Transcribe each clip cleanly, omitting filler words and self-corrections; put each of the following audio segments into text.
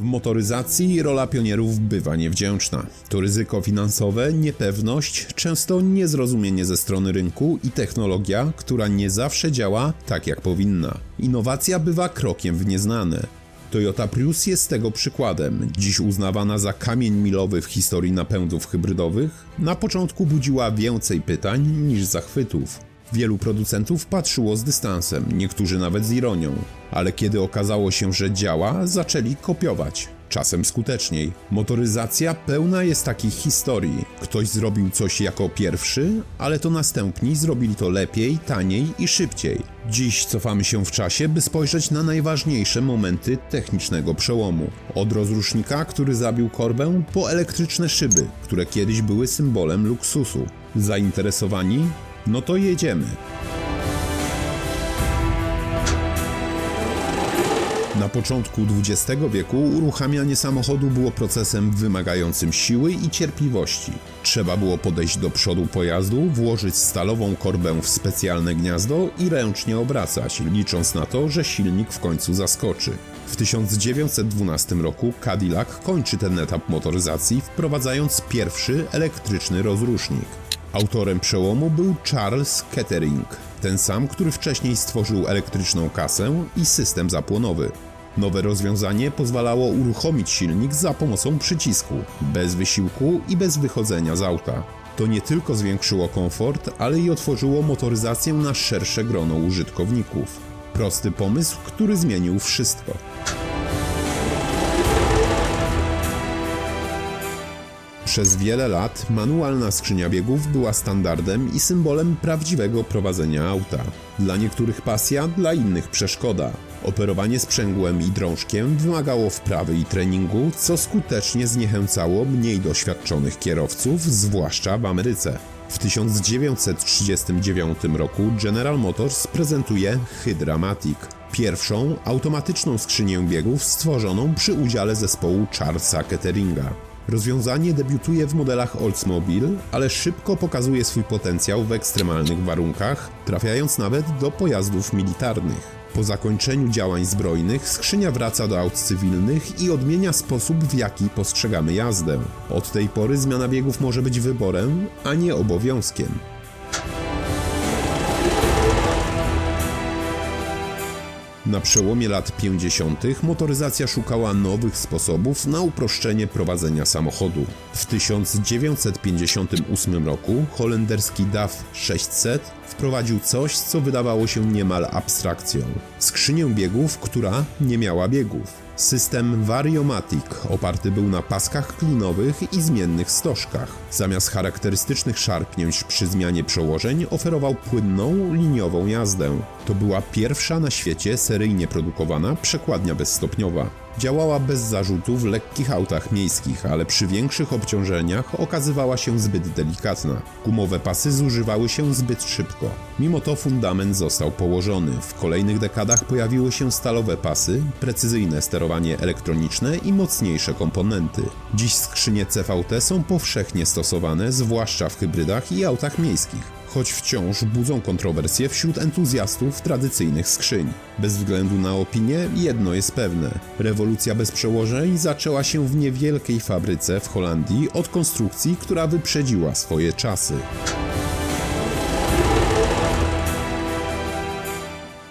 W motoryzacji rola pionierów bywa niewdzięczna. To ryzyko finansowe, niepewność, często niezrozumienie ze strony rynku i technologia, która nie zawsze działa tak jak powinna. Innowacja bywa krokiem w nieznane. Toyota Prius jest tego przykładem. Dziś uznawana za kamień milowy w historii napędów hybrydowych, na początku budziła więcej pytań niż zachwytów. Wielu producentów patrzyło z dystansem, niektórzy nawet z ironią, ale kiedy okazało się, że działa, zaczęli kopiować. Czasem skuteczniej. Motoryzacja pełna jest takich historii. Ktoś zrobił coś jako pierwszy, ale to następni zrobili to lepiej, taniej i szybciej. Dziś cofamy się w czasie, by spojrzeć na najważniejsze momenty technicznego przełomu. Od rozrusznika, który zabił korbę, po elektryczne szyby, które kiedyś były symbolem luksusu. Zainteresowani? No to jedziemy. Na początku XX wieku uruchamianie samochodu było procesem wymagającym siły i cierpliwości. Trzeba było podejść do przodu pojazdu, włożyć stalową korbę w specjalne gniazdo i ręcznie obracać, licząc na to, że silnik w końcu zaskoczy. W 1912 roku Cadillac kończy ten etap motoryzacji, wprowadzając pierwszy elektryczny rozrusznik. Autorem przełomu był Charles Kettering, ten sam, który wcześniej stworzył elektryczną kasę i system zapłonowy. Nowe rozwiązanie pozwalało uruchomić silnik za pomocą przycisku, bez wysiłku i bez wychodzenia z auta. To nie tylko zwiększyło komfort, ale i otworzyło motoryzację na szersze grono użytkowników. Prosty pomysł, który zmienił wszystko. Przez wiele lat manualna skrzynia biegów była standardem i symbolem prawdziwego prowadzenia auta. Dla niektórych pasja, dla innych przeszkoda. Operowanie sprzęgłem i drążkiem wymagało wprawy i treningu, co skutecznie zniechęcało mniej doświadczonych kierowców, zwłaszcza w Ameryce. W 1939 roku General Motors prezentuje Hydramatic, pierwszą automatyczną skrzynię biegów stworzoną przy udziale zespołu Charlesa Ketteringa. Rozwiązanie debiutuje w modelach Oldsmobile, ale szybko pokazuje swój potencjał w ekstremalnych warunkach, trafiając nawet do pojazdów militarnych. Po zakończeniu działań zbrojnych skrzynia wraca do aut cywilnych i odmienia sposób, w jaki postrzegamy jazdę. Od tej pory zmiana biegów może być wyborem, a nie obowiązkiem. Na przełomie lat 50. motoryzacja szukała nowych sposobów na uproszczenie prowadzenia samochodu. W 1958 roku holenderski DAF 600 wprowadził coś, co wydawało się niemal abstrakcją. Skrzynię biegów, która nie miała biegów. System Variomatic oparty był na paskach klinowych i zmiennych stożkach. Zamiast charakterystycznych szarpnięć przy zmianie przełożeń oferował płynną, liniową jazdę. To była pierwsza na świecie seryjnie produkowana przekładnia bezstopniowa. Działała bez zarzutu w lekkich autach miejskich, ale przy większych obciążeniach okazywała się zbyt delikatna. Gumowe pasy zużywały się zbyt szybko. Mimo to fundament został położony. W kolejnych dekadach pojawiły się stalowe pasy, precyzyjne sterowanie elektroniczne i mocniejsze komponenty. Dziś skrzynie CVT są powszechnie stosowane, zwłaszcza w hybrydach i autach miejskich. Choć wciąż budzą kontrowersje wśród entuzjastów tradycyjnych skrzyń. Bez względu na opinię, jedno jest pewne. Rewolucja bez przełożeń zaczęła się w niewielkiej fabryce w Holandii od konstrukcji, która wyprzedziła swoje czasy.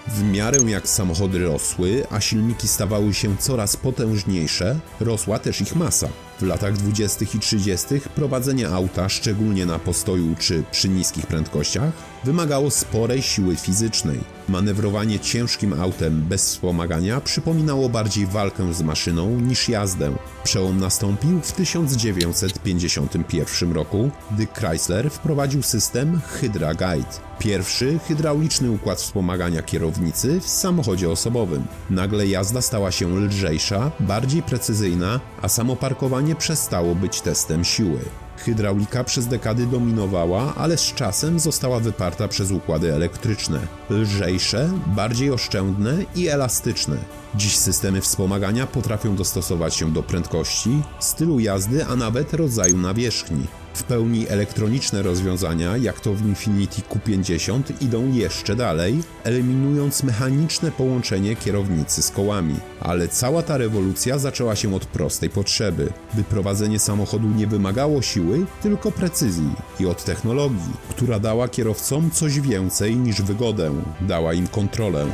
W miarę jak samochody rosły, a silniki stawały się coraz potężniejsze, rosła też ich masa. W latach 20. i 30. prowadzenie auta, szczególnie na postoju czy przy niskich prędkościach, wymagało sporej siły fizycznej. Manewrowanie ciężkim autem bez wspomagania przypominało bardziej walkę z maszyną niż jazdę. Przełom nastąpił w 1951 roku, gdy Chrysler wprowadził system Hydra Guide. Pierwszy hydrauliczny układ wspomagania kierownicy w samochodzie osobowym. Nagle jazda stała się lżejsza, bardziej precyzyjna, a samo parkowanie przestało być testem siły. Hydraulika przez dekady dominowała, ale z czasem została wyparta przez układy elektryczne. Lżejsze, bardziej oszczędne i elastyczne. Dziś systemy wspomagania potrafią dostosować się do prędkości, stylu jazdy, a nawet rodzaju nawierzchni. W pełni elektroniczne rozwiązania, jak to w Infiniti Q50, idą jeszcze dalej, eliminując mechaniczne połączenie kierownicy z kołami. Ale cała ta rewolucja zaczęła się od prostej potrzeby, by prowadzenie samochodu nie wymagało siły, tylko precyzji i od technologii, która dała kierowcom coś więcej niż wygodę, dała im kontrolę.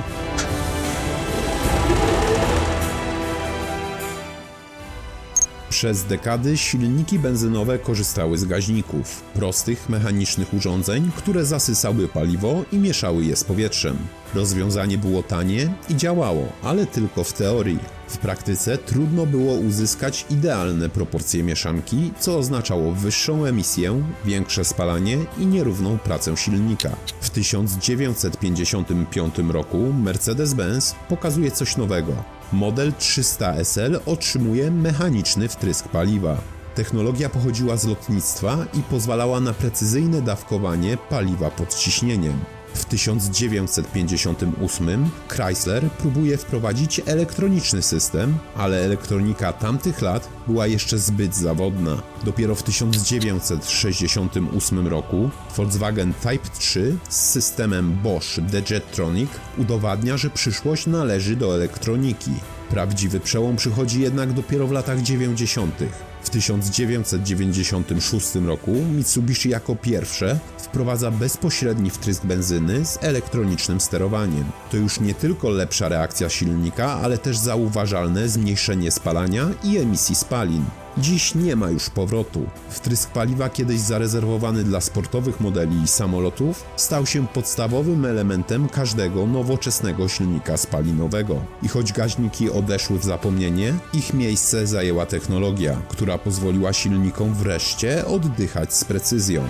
Przez dekady silniki benzynowe korzystały z gaźników, prostych mechanicznych urządzeń, które zasysały paliwo i mieszały je z powietrzem. Rozwiązanie było tanie i działało, ale tylko w teorii. W praktyce trudno było uzyskać idealne proporcje mieszanki, co oznaczało wyższą emisję, większe spalanie i nierówną pracę silnika. W 1955 roku Mercedes-Benz pokazuje coś nowego. Model 300 SL otrzymuje mechaniczny wtrysk paliwa. Technologia pochodziła z lotnictwa i pozwalała na precyzyjne dawkowanie paliwa pod ciśnieniem. W 1958 Chrysler próbuje wprowadzić elektroniczny system, ale elektronika tamtych lat była jeszcze zbyt zawodna. Dopiero w 1968 roku Volkswagen Type 3 z systemem Bosch The-Jetronic udowadnia, że przyszłość należy do elektroniki. Prawdziwy przełom przychodzi jednak dopiero w latach 90. W 1996 roku Mitsubishi jako pierwsze wprowadza bezpośredni wtrysk benzyny z elektronicznym sterowaniem. To już nie tylko lepsza reakcja silnika, ale też zauważalne zmniejszenie spalania i emisji spalin. Dziś nie ma już powrotu. Wtrysk paliwa, kiedyś zarezerwowany dla sportowych modeli i samolotów, stał się podstawowym elementem każdego nowoczesnego silnika spalinowego. I choć gaźniki odeszły w zapomnienie, ich miejsce zajęła technologia, która pozwoliła silnikom wreszcie oddychać z precyzją.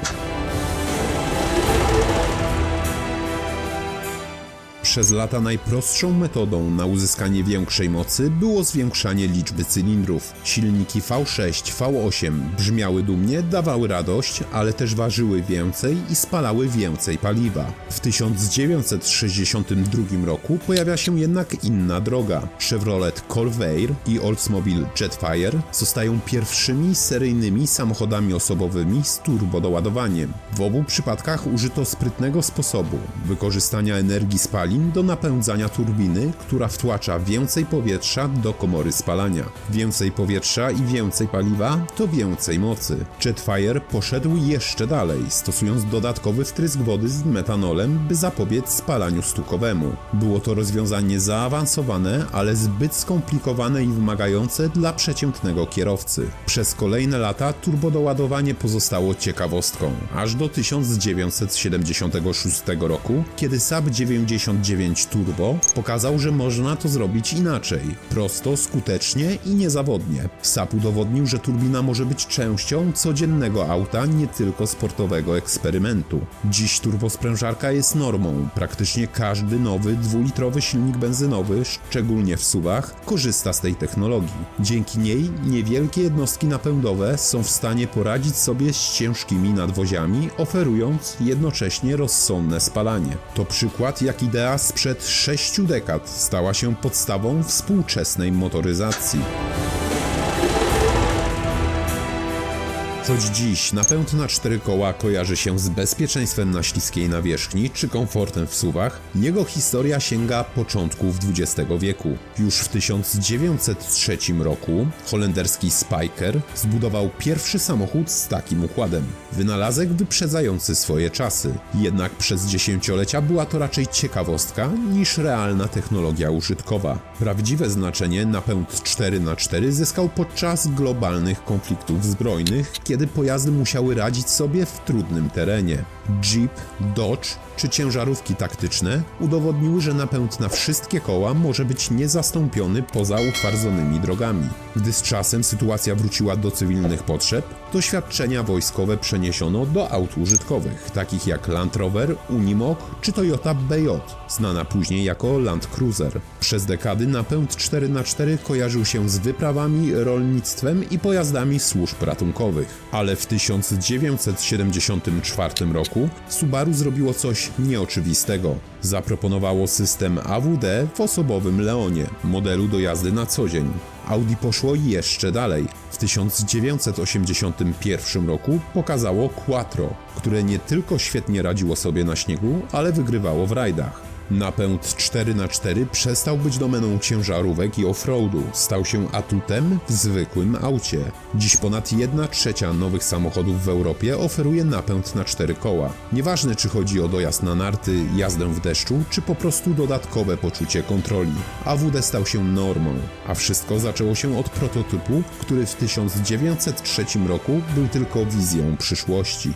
Przez lata najprostszą metodą na uzyskanie większej mocy było zwiększanie liczby cylindrów. Silniki V6, V8 brzmiały dumnie, dawały radość, ale też ważyły więcej i spalały więcej paliwa. W 1962 roku pojawia się jednak inna droga. Chevrolet Corvair i Oldsmobile Jetfire zostają pierwszymi seryjnymi samochodami osobowymi z turbodoładowaniem. W obu przypadkach użyto sprytnego sposobu wykorzystania energii spalin do napędzania turbiny, która wtłacza więcej powietrza do komory spalania. Więcej powietrza i więcej paliwa to więcej mocy. Jetfire poszedł jeszcze dalej, stosując dodatkowy wtrysk wody z metanolem, by zapobiec spalaniu stukowemu. Było to rozwiązanie zaawansowane, ale zbyt skomplikowane i wymagające dla przeciętnego kierowcy. Przez kolejne lata turbodoładowanie pozostało ciekawostką, aż do 1976 roku, kiedy Saab 99 Turbo pokazał, że można to zrobić inaczej, prosto, skutecznie i niezawodnie. Saab udowodnił, że turbina może być częścią codziennego auta, nie tylko sportowego eksperymentu. Dziś turbosprężarka jest normą. Praktycznie każdy nowy dwulitrowy silnik benzynowy, szczególnie w SUV-ach, korzysta z tej technologii. Dzięki niej niewielkie jednostki napędowe są w stanie poradzić sobie z ciężkimi nadwoziami, oferując jednocześnie rozsądne spalanie. To przykład, jak idea sprzed 6 dekad stała się podstawą współczesnej motoryzacji. Choć dziś napęd na 4 koła kojarzy się z bezpieczeństwem na śliskiej nawierzchni czy komfortem w SUV-ach, jego historia sięga początków XX wieku. Już w 1903 roku holenderski Spyker zbudował pierwszy samochód z takim układem. Wynalazek wyprzedzający swoje czasy. Jednak przez dziesięciolecia była to raczej ciekawostka niż realna technologia użytkowa. Prawdziwe znaczenie napęd 4x4 zyskał podczas globalnych konfliktów zbrojnych, kiedy pojazdy musiały radzić sobie w trudnym terenie. Jeep, Dodge czy ciężarówki taktyczne udowodniły, że napęd na wszystkie koła może być niezastąpiony poza utwardzonymi drogami. Gdy z czasem sytuacja wróciła do cywilnych potrzeb, doświadczenia wojskowe przeniesiono do aut użytkowych, takich jak Land Rover, Unimog czy Toyota BJ, znana później jako Land Cruiser. Przez dekady napęd 4x4 kojarzył się z wyprawami, rolnictwem i pojazdami służb ratunkowych. Ale w 1974 roku roku Subaru zrobiło coś nieoczywistego. Zaproponowało system AWD w osobowym Leonie, modelu do jazdy na co dzień. Audi poszło jeszcze dalej. W 1981 roku pokazało Quattro, które nie tylko świetnie radziło sobie na śniegu, ale wygrywało w rajdach. Napęd 4x4 przestał być domeną ciężarówek i offroadu, stał się atutem w zwykłym aucie. Dziś ponad 1/3 nowych samochodów w Europie oferuje napęd na 4 koła. Nieważne, czy chodzi o dojazd na narty, jazdę w deszczu, czy po prostu dodatkowe poczucie kontroli. AWD stał się normą, a wszystko zaczęło się od prototypu, który w 1903 roku był tylko wizją przyszłości.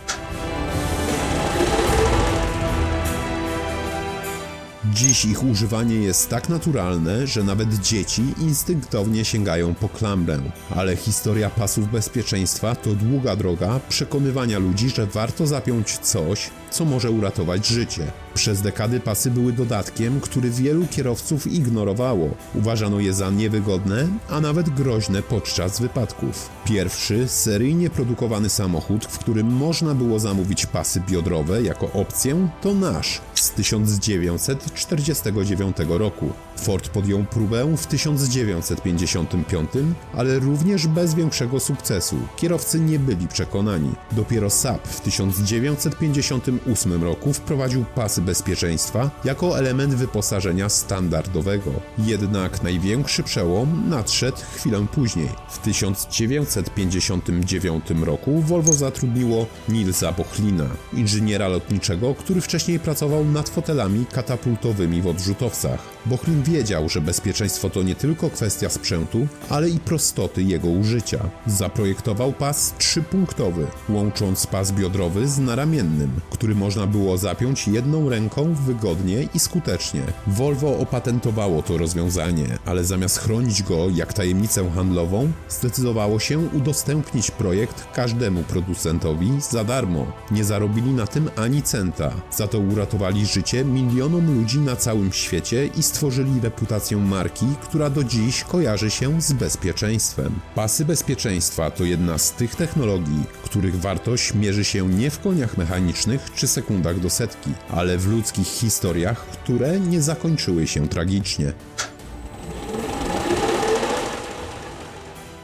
Dziś ich używanie jest tak naturalne, że nawet dzieci instynktownie sięgają po klamrę. Ale historia pasów bezpieczeństwa to długa droga przekonywania ludzi, że warto zapiąć coś, co może uratować życie. Przez dekady pasy były dodatkiem, który wielu kierowców ignorowało. Uważano je za niewygodne, a nawet groźne podczas wypadków. Pierwszy, seryjnie produkowany samochód, w którym można było zamówić pasy biodrowe jako opcję, to nasz z 1949 roku. Ford podjął próbę w 1955, ale również bez większego sukcesu. Kierowcy nie byli przekonani. Dopiero Saab w 1958 roku wprowadził pasy bezpieczeństwa jako element wyposażenia standardowego. Jednak największy przełom nadszedł chwilę później. W 1959 roku Volvo zatrudniło Nilsa Bochlina, inżyniera lotniczego, który wcześniej pracował nad fotelami katapultowymi w odrzutowcach. Bochlin wiedział, że bezpieczeństwo to nie tylko kwestia sprzętu, ale i prostoty jego użycia. Zaprojektował pas 3-punktowy, łącząc pas biodrowy z naramiennym, który można było zapiąć jedną ręką wygodnie i skutecznie. Volvo opatentowało to rozwiązanie, ale zamiast chronić go jak tajemnicę handlową, zdecydowało się udostępnić projekt każdemu producentowi za darmo. Nie zarobili na tym ani centa, za to uratowali życie milionom ludzi na całym świecie i stworzyli reputację marki, która do dziś kojarzy się z bezpieczeństwem. Pasy bezpieczeństwa to jedna z tych technologii, których wartość mierzy się nie w koniach mechanicznych czy sekundach do setki, ale w ludzkich historiach, które nie zakończyły się tragicznie.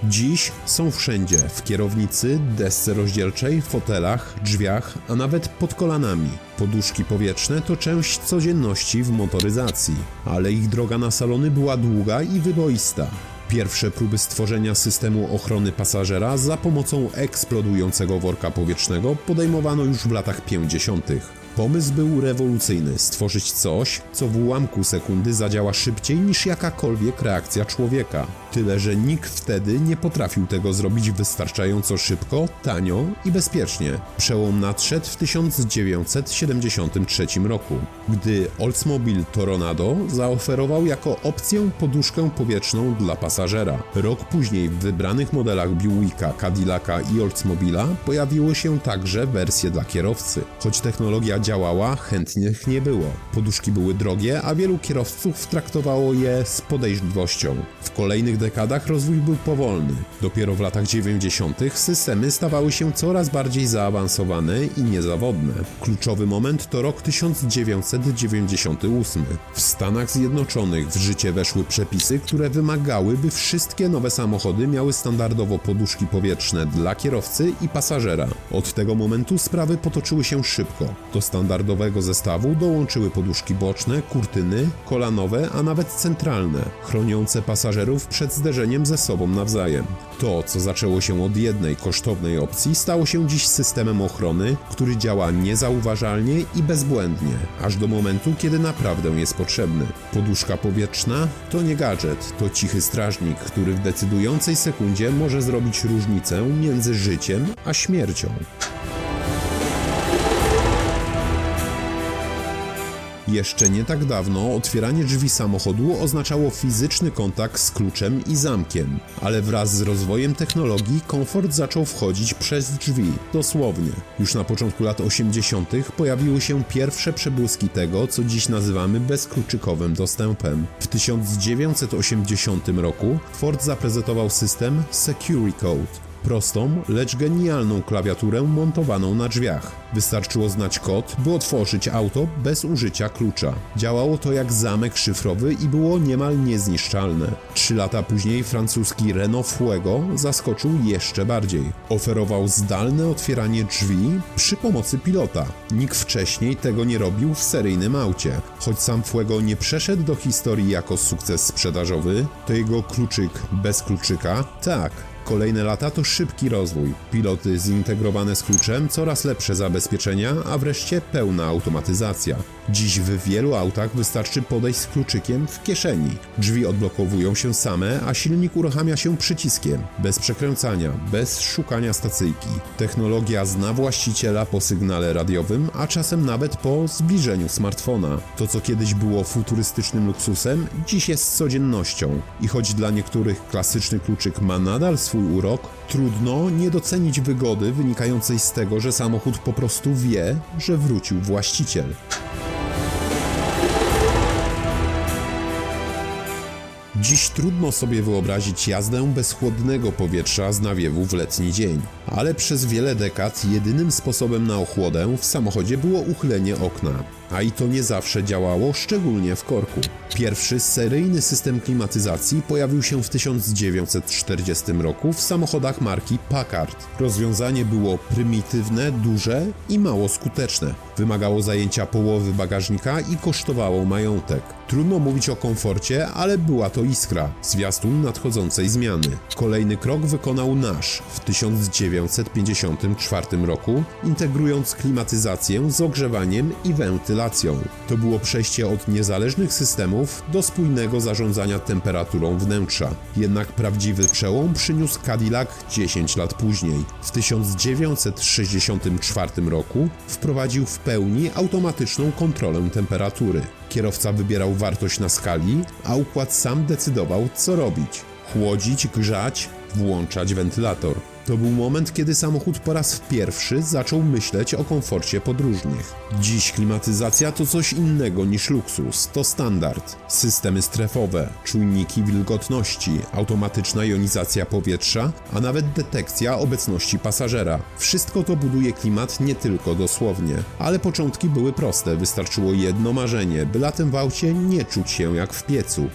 Dziś są wszędzie, w kierownicy, desce rozdzielczej, fotelach, drzwiach, a nawet pod kolanami. Poduszki powietrzne to część codzienności w motoryzacji, ale ich droga na salony była długa i wyboista. Pierwsze próby stworzenia systemu ochrony pasażera za pomocą eksplodującego worka powietrznego podejmowano już w latach 50. Pomysł był rewolucyjny – stworzyć coś, co w ułamku sekundy zadziała szybciej niż jakakolwiek reakcja człowieka. Tyle, że nikt wtedy nie potrafił tego zrobić wystarczająco szybko, tanio i bezpiecznie. Przełom nadszedł w 1973 roku, gdy Oldsmobile Toronado zaoferował jako opcję poduszkę powietrzną dla pasażera. Rok później w wybranych modelach Buicka, Cadillaca i Oldsmobila pojawiły się także wersje dla kierowcy. Choć technologia działała, chętnych nie było. Poduszki były drogie, a wielu kierowców traktowało je z podejrzliwością. W kolejnych dekadach rozwój był powolny. Dopiero w latach 90. systemy stawały się coraz bardziej zaawansowane i niezawodne. Kluczowy moment to rok 1998. W Stanach Zjednoczonych w życie weszły przepisy, które wymagały, by wszystkie nowe samochody miały standardowo poduszki powietrzne dla kierowcy i pasażera. Od tego momentu sprawy potoczyły się szybko. Do standardowego zestawu dołączyły poduszki boczne, kurtyny, kolanowe, a nawet centralne, chroniące pasażerów przed zderzeniem ze sobą nawzajem. To, co zaczęło się od jednej kosztownej opcji, stało się dziś systemem ochrony, który działa niezauważalnie i bezbłędnie, aż do momentu, kiedy naprawdę jest potrzebny. Poduszka powietrzna to nie gadżet, to cichy strażnik, który w decydującej sekundzie może zrobić różnicę między życiem a śmiercią. Jeszcze nie tak dawno otwieranie drzwi samochodu oznaczało fizyczny kontakt z kluczem i zamkiem, ale wraz z rozwojem technologii komfort zaczął wchodzić przez drzwi, dosłownie. Już na początku lat 80. pojawiły się pierwsze przebłyski tego, co dziś nazywamy bezkluczykowym dostępem. W 1980 roku Ford zaprezentował system SecuriCode. Prostą, lecz genialną klawiaturę montowaną na drzwiach. Wystarczyło znać kod, by otworzyć auto bez użycia klucza. Działało to jak zamek szyfrowy i było niemal niezniszczalne. 3 lata później francuski Renault Fuego zaskoczył jeszcze bardziej. Oferował zdalne otwieranie drzwi przy pomocy pilota. Nikt wcześniej tego nie robił w seryjnym aucie. Choć sam Fuego nie przeszedł do historii jako sukces sprzedażowy, to jego kluczyk bez kluczyka, tak. Kolejne lata to szybki rozwój, piloty zintegrowane z kluczem, coraz lepsze zabezpieczenia, a wreszcie pełna automatyzacja. Dziś w wielu autach wystarczy podejść z kluczykiem w kieszeni. Drzwi odblokowują się same, a silnik uruchamia się przyciskiem, bez przekręcania, bez szukania stacyjki. Technologia zna właściciela po sygnale radiowym, a czasem nawet po zbliżeniu smartfona. To, co kiedyś było futurystycznym luksusem, dziś jest codziennością. I choć dla niektórych klasyczny kluczyk ma nadal swój urok, trudno nie docenić wygody wynikającej z tego, że samochód po prostu wie, że wrócił właściciel. Dziś trudno sobie wyobrazić jazdę bez chłodnego powietrza z nawiewu w letni dzień, ale przez wiele dekad jedynym sposobem na ochłodę w samochodzie było uchylenie okna, a i to nie zawsze działało, szczególnie w korku. Pierwszy seryjny system klimatyzacji pojawił się w 1940 roku w samochodach marki Packard. Rozwiązanie było prymitywne, duże i mało skuteczne. Wymagało zajęcia połowy bagażnika i kosztowało majątek. Trudno mówić o komforcie, ale była to iskra, zwiastun nadchodzącej zmiany. Kolejny krok wykonał Nash w 1954 roku, integrując klimatyzację z ogrzewaniem i wentylacją. To było przejście od niezależnych systemów do spójnego zarządzania temperaturą wnętrza. Jednak prawdziwy przełom przyniósł Cadillac 10 lat później. W 1964 roku wprowadził w pełni automatyczną kontrolę temperatury. Kierowca wybierał wartość na skali, a układ sam decydował, co robić. Chłodzić, grzać, włączać wentylator. To był moment, kiedy samochód po raz pierwszy zaczął myśleć o komforcie podróżnych. Dziś klimatyzacja to coś innego niż luksus, to standard. Systemy strefowe, czujniki wilgotności, automatyczna jonizacja powietrza, a nawet detekcja obecności pasażera. Wszystko to buduje klimat nie tylko dosłownie. Ale początki były proste, wystarczyło jedno marzenie, by latem w aucie nie czuć się jak w piecu.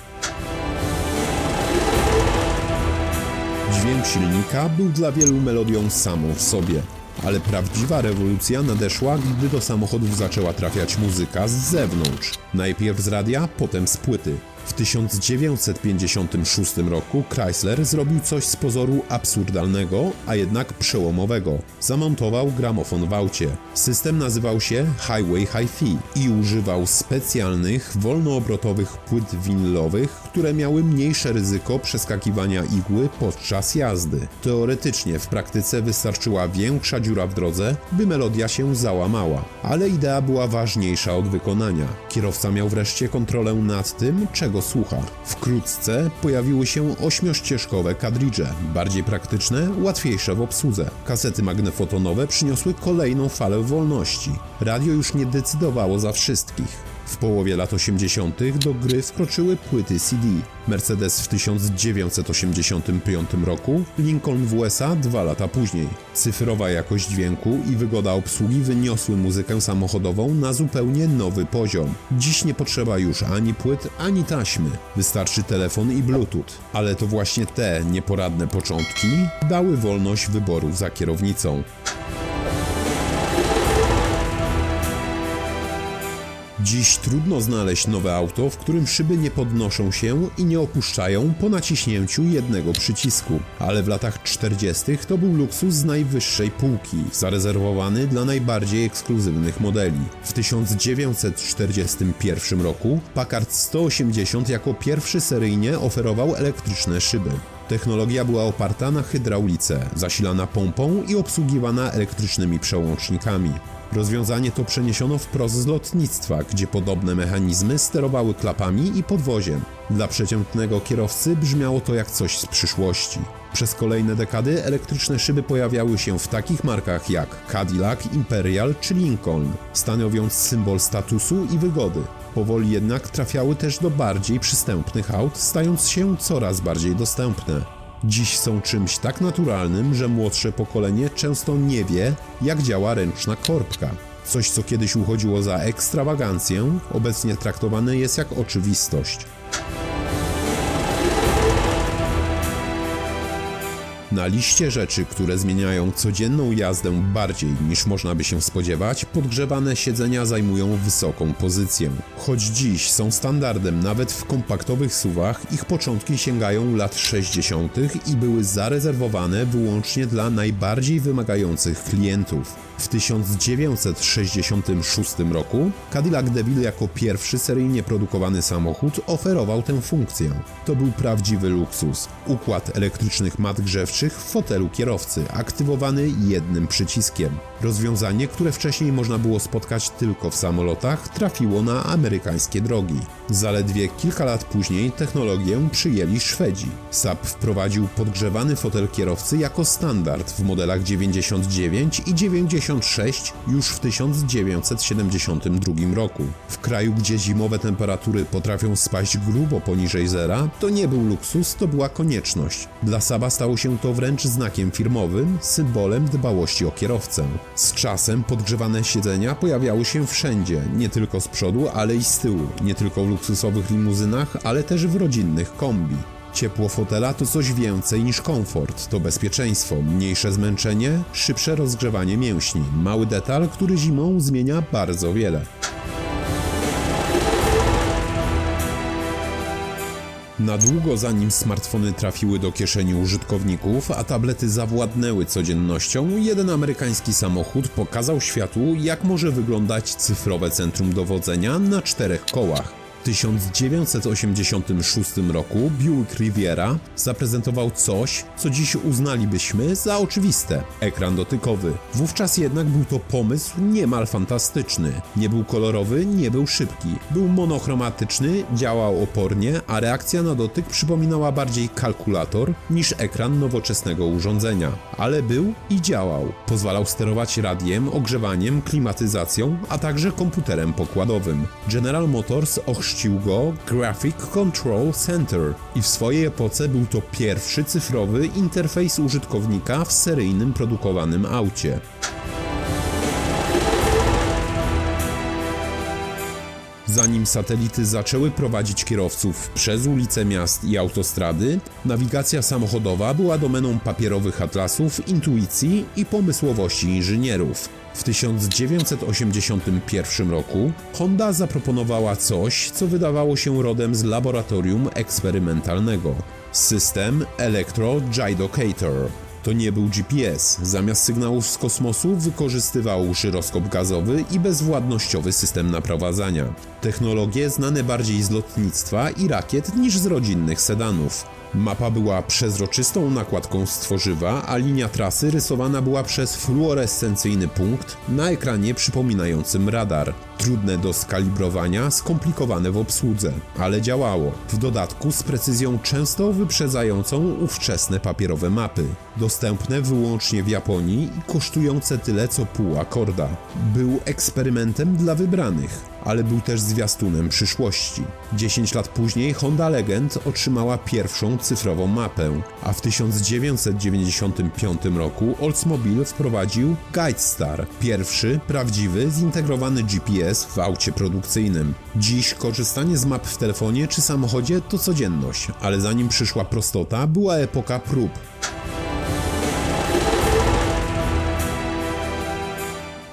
Dźwięk silnika był dla wielu melodią samą w sobie, ale prawdziwa rewolucja nadeszła, gdy do samochodów zaczęła trafiać muzyka z zewnątrz. Najpierw z radia, potem z płyty. W 1956 roku Chrysler zrobił coś z pozoru absurdalnego, a jednak przełomowego. Zamontował gramofon w aucie. System nazywał się Highway Hi-Fi i używał specjalnych, wolnoobrotowych płyt winylowych, które miały mniejsze ryzyko przeskakiwania igły podczas jazdy. Teoretycznie w praktyce wystarczyła większa dziura w drodze, by melodia się załamała, ale idea była ważniejsza od wykonania. Kierowca miał wreszcie kontrolę nad tym, czego słucha. Wkrótce pojawiły się 8-ścieżkowe kadridże, bardziej praktyczne, łatwiejsze w obsłudze. Kasety magnetofonowe przyniosły kolejną falę wolności. Radio już nie decydowało za wszystkich. W połowie lat 80. do gry wkroczyły płyty CD. Mercedes w 1985 roku, Lincoln w USA 2 lata później. Cyfrowa jakość dźwięku i wygoda obsługi wyniosły muzykę samochodową na zupełnie nowy poziom. Dziś nie potrzeba już ani płyt, ani taśmy. Wystarczy telefon i Bluetooth. Ale to właśnie te nieporadne początki dały wolność wyboru za kierownicą. Dziś trudno znaleźć nowe auto, w którym szyby nie podnoszą się i nie opuszczają po naciśnięciu jednego przycisku. Ale w latach 40. to był luksus z najwyższej półki, zarezerwowany dla najbardziej ekskluzywnych modeli. W 1941 roku Packard 180 jako pierwszy seryjnie oferował elektryczne szyby. Technologia była oparta na hydraulice, zasilana pompą i obsługiwana elektrycznymi przełącznikami. Rozwiązanie to przeniesiono wprost z lotnictwa, gdzie podobne mechanizmy sterowały klapami i podwoziem. Dla przeciętnego kierowcy brzmiało to jak coś z przyszłości. Przez kolejne dekady elektryczne szyby pojawiały się w takich markach jak Cadillac, Imperial czy Lincoln, stanowiąc symbol statusu i wygody. Powoli jednak trafiały też do bardziej przystępnych aut, stając się coraz bardziej dostępne. Dziś są czymś tak naturalnym, że młodsze pokolenie często nie wie, jak działa ręczna korbka. Coś, co kiedyś uchodziło za ekstrawagancję, obecnie traktowane jest jak oczywistość. Na liście rzeczy, które zmieniają codzienną jazdę bardziej niż można by się spodziewać, podgrzewane siedzenia zajmują wysoką pozycję. Choć dziś są standardem nawet w kompaktowych SUV-ach, ich początki sięgają lat 60. i były zarezerwowane wyłącznie dla najbardziej wymagających klientów. W 1966 roku Cadillac DeVille jako pierwszy seryjnie produkowany samochód oferował tę funkcję. To był prawdziwy luksus. Układ elektrycznych mat grzewczych w fotelu kierowcy, aktywowany jednym przyciskiem. Rozwiązanie, które wcześniej można było spotkać tylko w samolotach, trafiło na amerykańskie drogi. Zaledwie kilka lat później technologię przyjęli Szwedzi. Saab wprowadził podgrzewany fotel kierowcy jako standard w modelach 99 i 96 już w 1972 roku. W kraju, gdzie zimowe temperatury potrafią spaść grubo poniżej zera, to nie był luksus, to była konieczność. Dla Saaba stało się to wręcz znakiem firmowym, symbolem dbałości o kierowcę. Z czasem podgrzewane siedzenia pojawiały się wszędzie, nie tylko z przodu, ale i z tyłu, nie tylko w luksusowych limuzynach, ale też w rodzinnych kombi. Ciepło fotela to coś więcej niż komfort, to bezpieczeństwo, mniejsze zmęczenie, szybsze rozgrzewanie mięśni, mały detal, który zimą zmienia bardzo wiele. Na długo zanim smartfony trafiły do kieszeni użytkowników, a tablety zawładnęły codziennością, jeden amerykański samochód pokazał światu, jak może wyglądać cyfrowe centrum dowodzenia na 4 kołach. W 1986 roku Buick Riviera zaprezentował coś, co dziś uznalibyśmy za oczywiste – ekran dotykowy. Wówczas jednak był to pomysł niemal fantastyczny. Nie był kolorowy, nie był szybki. Był monochromatyczny, działał opornie, a reakcja na dotyk przypominała bardziej kalkulator niż ekran nowoczesnego urządzenia. Ale był i działał. Pozwalał sterować radiem, ogrzewaniem, klimatyzacją, a także komputerem pokładowym. General Motors ochrzcił go Graphic Control Center i w swojej epoce był to pierwszy cyfrowy interfejs użytkownika w seryjnym produkowanym aucie. Zanim satelity zaczęły prowadzić kierowców przez ulice miast i autostrady, nawigacja samochodowa była domeną papierowych atlasów, intuicji i pomysłowości inżynierów. W 1981 roku Honda zaproponowała coś, co wydawało się rodem z laboratorium eksperymentalnego. System Electro Gyrocator. To nie był GPS. Zamiast sygnałów z kosmosu wykorzystywał żyroskop gazowy i bezwładnościowy system naprowadzania. Technologie znane bardziej z lotnictwa i rakiet niż z rodzinnych sedanów. Mapa była przezroczystą nakładką z tworzywa, a linia trasy rysowana była przez fluorescencyjny punkt na ekranie przypominającym radar. Trudne do skalibrowania, skomplikowane w obsłudze, ale działało. W dodatku z precyzją często wyprzedzającą ówczesne papierowe mapy. Dostępne wyłącznie w Japonii i kosztujące tyle co pół akorda. Był eksperymentem dla wybranych, ale był też zwiastunem przyszłości. 10 lat później Honda Legend otrzymała pierwszą cyfrową mapę, a w 1995 roku Oldsmobile wprowadził GuideStar, pierwszy, prawdziwy, zintegrowany GPS w aucie produkcyjnym. Dziś korzystanie z map w telefonie czy samochodzie to codzienność, ale zanim przyszła prostota, była epoka prób.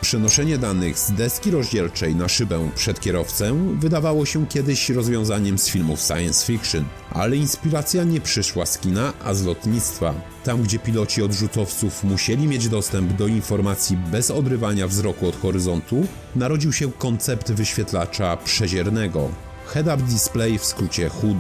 Przenoszenie danych z deski rozdzielczej na szybę przed kierowcę wydawało się kiedyś rozwiązaniem z filmów science fiction, ale inspiracja nie przyszła z kina, a z lotnictwa. Tam, gdzie piloci odrzutowców musieli mieć dostęp do informacji bez odrywania wzroku od horyzontu, narodził się koncept wyświetlacza przeziernego. Head-up display, w skrócie HUD.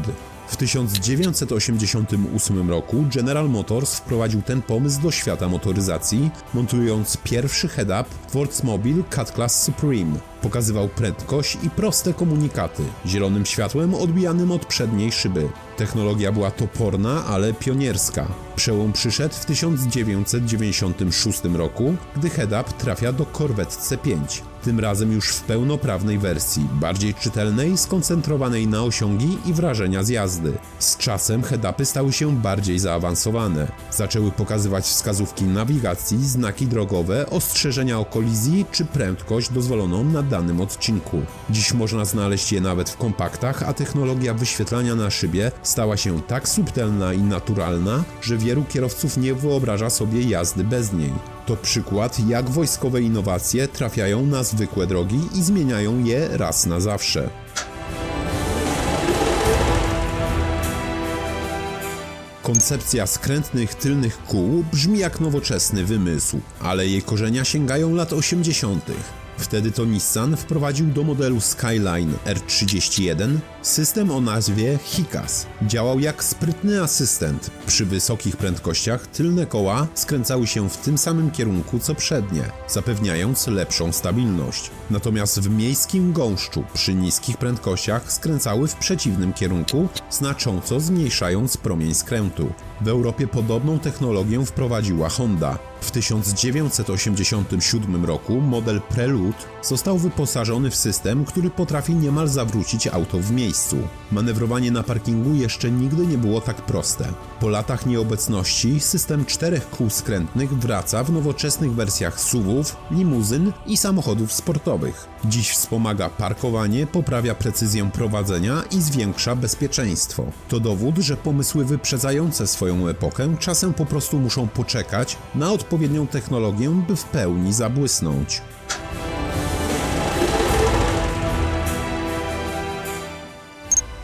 W 1988 roku General Motors wprowadził ten pomysł do świata motoryzacji, montując pierwszy head-up w Oldsmobile Cut Class Supreme. Pokazywał prędkość i proste komunikaty, zielonym światłem odbijanym od przedniej szyby. Technologia była toporna, ale pionierska. Przełom przyszedł w 1996 roku, gdy head-up trafia do Corvette C5. Tym razem już w pełnoprawnej wersji, bardziej czytelnej, skoncentrowanej na osiągi i wrażenia z jazdy. Z czasem head-upy stały się bardziej zaawansowane. Zaczęły pokazywać wskazówki nawigacji, znaki drogowe, ostrzeżenia o kolizji czy prędkość dozwoloną na danym odcinku. Dziś można znaleźć je nawet w kompaktach, a technologia wyświetlania na szybie stała się tak subtelna i naturalna, że wielu kierowców nie wyobraża sobie jazdy bez niej. To przykład, jak wojskowe innowacje trafiają na zwykłe drogi i zmieniają je raz na zawsze. Koncepcja skrętnych tylnych kół brzmi jak nowoczesny wymysł, ale jej korzenia sięgają lat 80. Wtedy to Nissan wprowadził do modelu Skyline R31 system o nazwie HICAS. Działał jak sprytny asystent. Przy wysokich prędkościach tylne koła skręcały się w tym samym kierunku co przednie, zapewniając lepszą stabilność. Natomiast w miejskim gąszczu przy niskich prędkościach skręcały w przeciwnym kierunku, znacząco zmniejszając promień skrętu. W Europie podobną technologię wprowadziła Honda. W 1987 roku model Prelude został wyposażony w system, który potrafi niemal zawrócić auto w miejscu. Manewrowanie na parkingu jeszcze nigdy nie było tak proste. Po latach nieobecności system 4 kół skrętnych wraca w nowoczesnych wersjach SUV-ów, limuzyn i samochodów sportowych. Dziś wspomaga parkowanie, poprawia precyzję prowadzenia i zwiększa bezpieczeństwo. To dowód, że pomysły wyprzedzające swoją epokę czasem po prostu muszą poczekać na odpowiednią technologię, by w pełni zabłysnąć.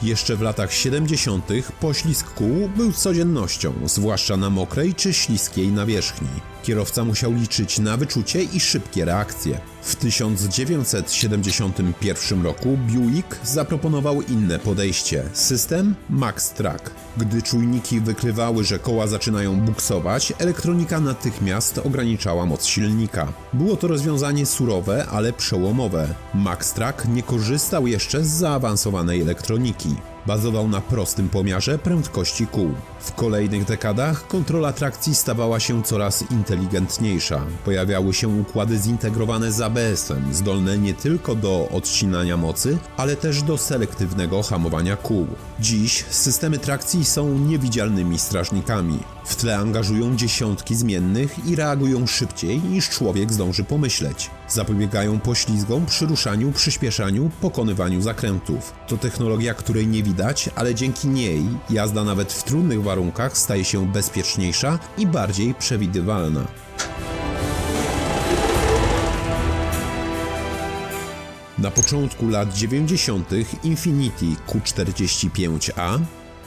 Jeszcze w latach 70. poślizg kół był codziennością, zwłaszcza na mokrej czy śliskiej nawierzchni. Kierowca musiał liczyć na wyczucie i szybkie reakcje. W 1971 roku Buick zaproponował inne podejście – system MaxTrack. Gdy czujniki wykrywały, że koła zaczynają buksować, elektronika natychmiast ograniczała moc silnika. Było to rozwiązanie surowe, ale przełomowe. MaxTrack nie korzystał jeszcze z zaawansowanej elektroniki. Bazował na prostym pomiarze prędkości kół. W kolejnych dekadach kontrola trakcji stawała się coraz inteligentniejsza. Pojawiały się układy zintegrowane z ABS-em, zdolne nie tylko do odcinania mocy, ale też do selektywnego hamowania kół. Dziś systemy trakcji są niewidzialnymi strażnikami. W tle angażują dziesiątki zmiennych i reagują szybciej niż człowiek zdąży pomyśleć. Zapobiegają poślizgom przy ruszaniu, przyspieszaniu, pokonywaniu zakrętów. To technologia, której nie widać, ale dzięki niej jazda nawet w trudnych warunkach staje się bezpieczniejsza i bardziej przewidywalna. Na początku lat 90. Infiniti Q45A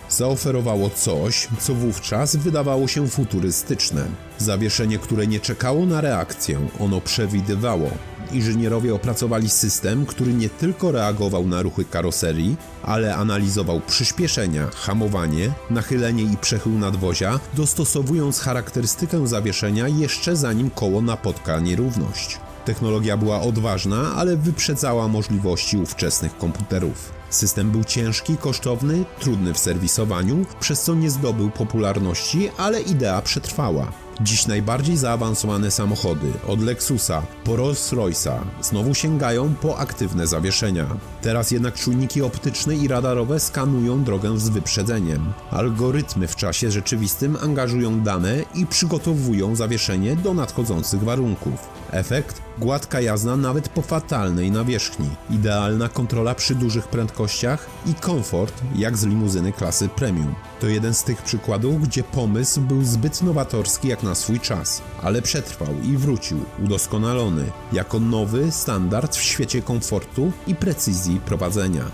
zaoferowało coś, co wówczas wydawało się futurystyczne. Zawieszenie, które nie czekało na reakcję, ono przewidywało. Inżynierowie opracowali system, który nie tylko reagował na ruchy karoserii, ale analizował przyspieszenia, hamowanie, nachylenie i przechył nadwozia, dostosowując charakterystykę zawieszenia jeszcze zanim koło napotka nierówność. Technologia była odważna, ale wyprzedzała możliwości ówczesnych komputerów. System był ciężki, kosztowny, trudny w serwisowaniu, przez co nie zdobył popularności, ale idea przetrwała. Dziś najbardziej zaawansowane samochody, od Lexusa po Rolls-Royce'a, znowu sięgają po aktywne zawieszenia. Teraz jednak czujniki optyczne i radarowe skanują drogę z wyprzedzeniem. Algorytmy w czasie rzeczywistym angażują dane i przygotowują zawieszenie do nadchodzących warunków. Efekt? Gładka jazda nawet po fatalnej nawierzchni. Idealna kontrola przy dużych prędkościach i komfort jak z limuzyny klasy premium. To jeden z tych przykładów, gdzie pomysł był zbyt nowatorski jak na swój czas, ale przetrwał i wrócił, udoskonalony, jako nowy standard w świecie komfortu i precyzji prowadzenia.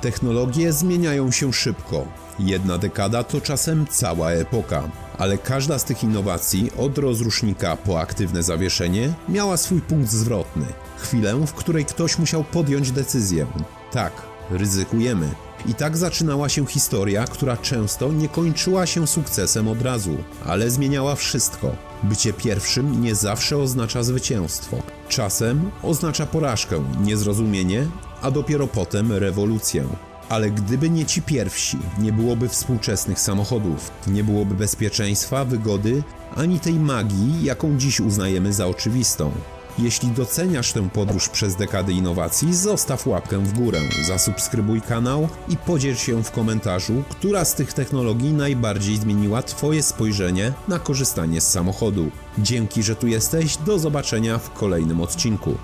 Technologie zmieniają się szybko. Jedna dekada to czasem cała epoka, ale każda z tych innowacji, od rozrusznika po aktywne zawieszenie, miała swój punkt zwrotny. Chwilę, w której ktoś musiał podjąć decyzję. Tak, ryzykujemy. I tak zaczynała się historia, która często nie kończyła się sukcesem od razu, ale zmieniała wszystko. Bycie pierwszym nie zawsze oznacza zwycięstwo. Czasem oznacza porażkę, niezrozumienie, a dopiero potem rewolucję. Ale gdyby nie ci pierwsi, nie byłoby współczesnych samochodów, nie byłoby bezpieczeństwa, wygody, ani tej magii, jaką dziś uznajemy za oczywistą. Jeśli doceniasz tę podróż przez dekady innowacji, zostaw łapkę w górę, zasubskrybuj kanał i podziel się w komentarzu, która z tych technologii najbardziej zmieniła Twoje spojrzenie na korzystanie z samochodu. Dzięki, że tu jesteś, do zobaczenia w kolejnym odcinku.